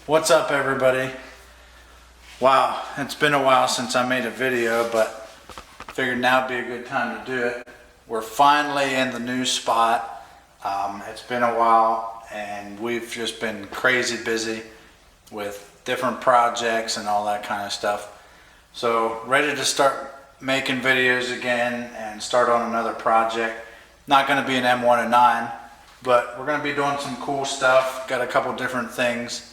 What's up, everybody? Wow, it's been a while since I made a video, but figured now would be a good time to do it. We're finally in the new spot. It's been a while and we've just been crazy busy with different projects and all that kind of stuff. So ready to start making videos again and start on another project. Not going to be an M109, but we're going to be doing some cool stuff. Got a couple different things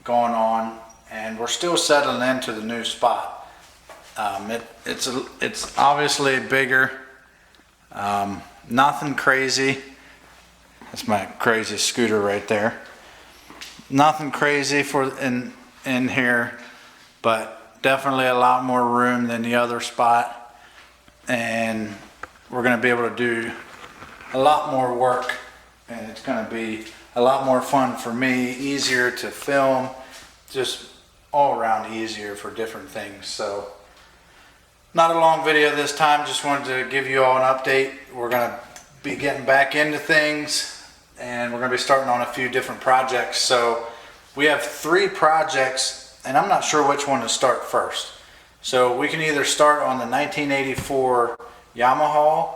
going on, and we're still settling into the new spot. It's obviously bigger. Nothing crazy. That's my crazy scooter right there. Nothing crazy for in here, but definitely a lot more room than the other spot, and we're going to be able to do a lot more work, and it's going to be a lot more fun for me, easier to film, just all around easier for different things. So not a long video this time, just wanted to give you all an update. We're going to be getting back into things, and we're going to be starting on a few different projects. So we have 3 projects, and I'm not sure which one to start first. So we can either start on the 1984 Yamaha,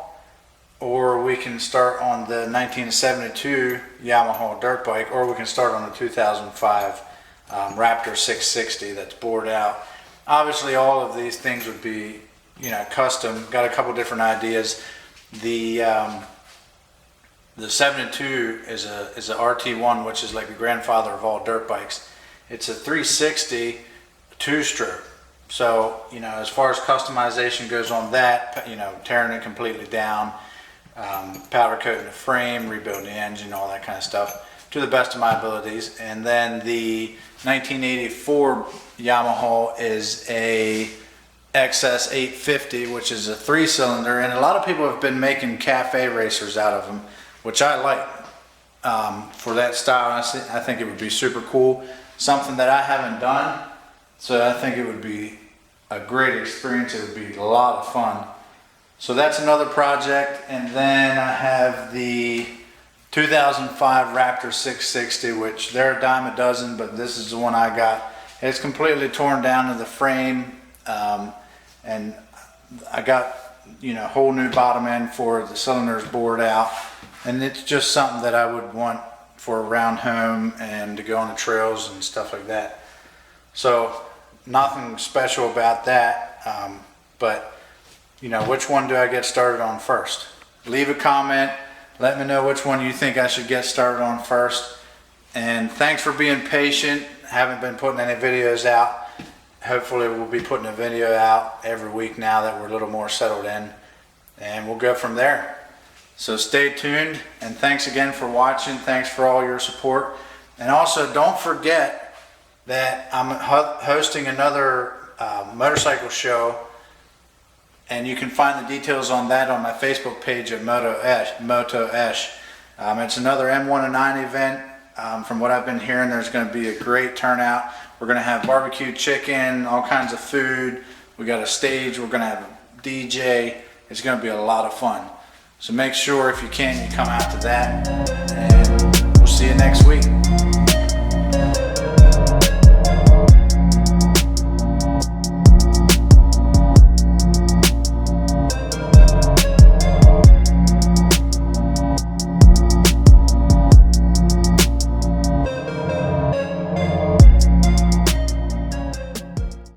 or we can start on the 1972 Yamaha dirt bike, or we can start on the 2005 Raptor 660 that's bored out. Obviously all of these things would be, you know, custom. Got a couple different ideas. The 72 is a RT1, which is like the grandfather of all dirt bikes. It's a 360 2-stroke. So, you know, as far as customization goes on that, you know, tearing it completely down, powder coating the frame, rebuilding the engine, all that kind of stuff to the best of my abilities. And then the 1984 Yamaha is a XS850, which is a 3-cylinder, and a lot of people have been making cafe racers out of them, which I like. For that style, I think it would be super cool. Something that I haven't done, so I think it would be a great experience. It would be a lot of fun. So that's another project. And then I have the 2005 Raptor 660, which they're a dime a dozen, but this is the one I got. It's completely torn down to the frame, and I got, you know, whole new bottom end for the cylinders bored out, and it's just something that I would want for around home and to go on the trails and stuff like that. So nothing special about that, but you know, which one do I get started on first? Leave a comment. Let me know which one you think I should get started on first. And thanks for being patient. Haven't been putting any videos out. Hopefully we'll be putting a video out every week now that we're a little more settled in. And we'll go from there. So stay tuned, and thanks again for watching. Thanks for all your support. And also don't forget that I'm hosting another motorcycle show, and you can find the details on that on my Facebook page at MotoEsh. It's another M109 event. From what I've been hearing, there's going to be a great turnout. We're going to have barbecue chicken, all kinds of food. We got a stage. We're going to have a DJ. It's going to be a lot of fun. So make sure, if you can, you come out to that, and we'll see you next week.